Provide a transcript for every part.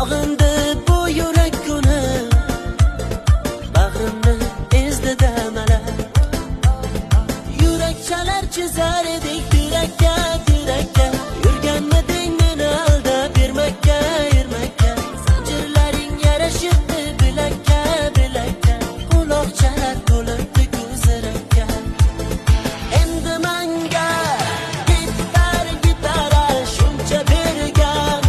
Sog'indi bu yurak kuni, bag'rimni ezdi damalab. Yurakchalar chizar edik yurakka, yurakka. Yurganmiding meni aldab bermakka, yurmakka. Zanjirlaring yarashibdi bilakka, bilakka. Quloqchalar to'libdi ko'zirakka. Endi menga gitara shuncha bergan,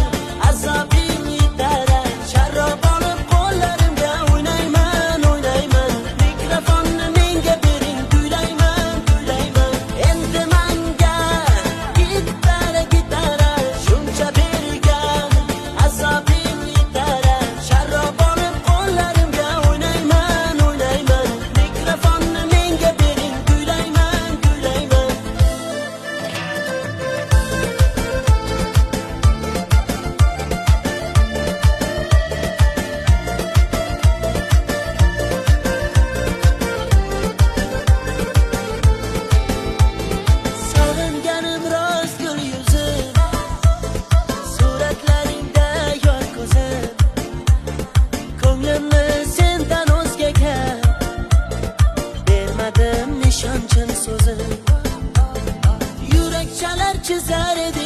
azobing yetar. Sharob olib qo'llarimga o'ynayman, o'ynayman. Mikrofonni menga bering, kuylayman, kuylayman. Endi menga gitara shuncha bergan, azobing yetar. Sharob olib qo'llarimga o'ynayman, o'ynayman. Mikrofonni menga bering, kuylayman, kuylayman. Sog'inganim rost gul yuzim, suratlaringda yor ko'zim. Ko'nglimni sendan o'zgaga bermadim, ishonchin so'zim. Yurakchalar chizar edi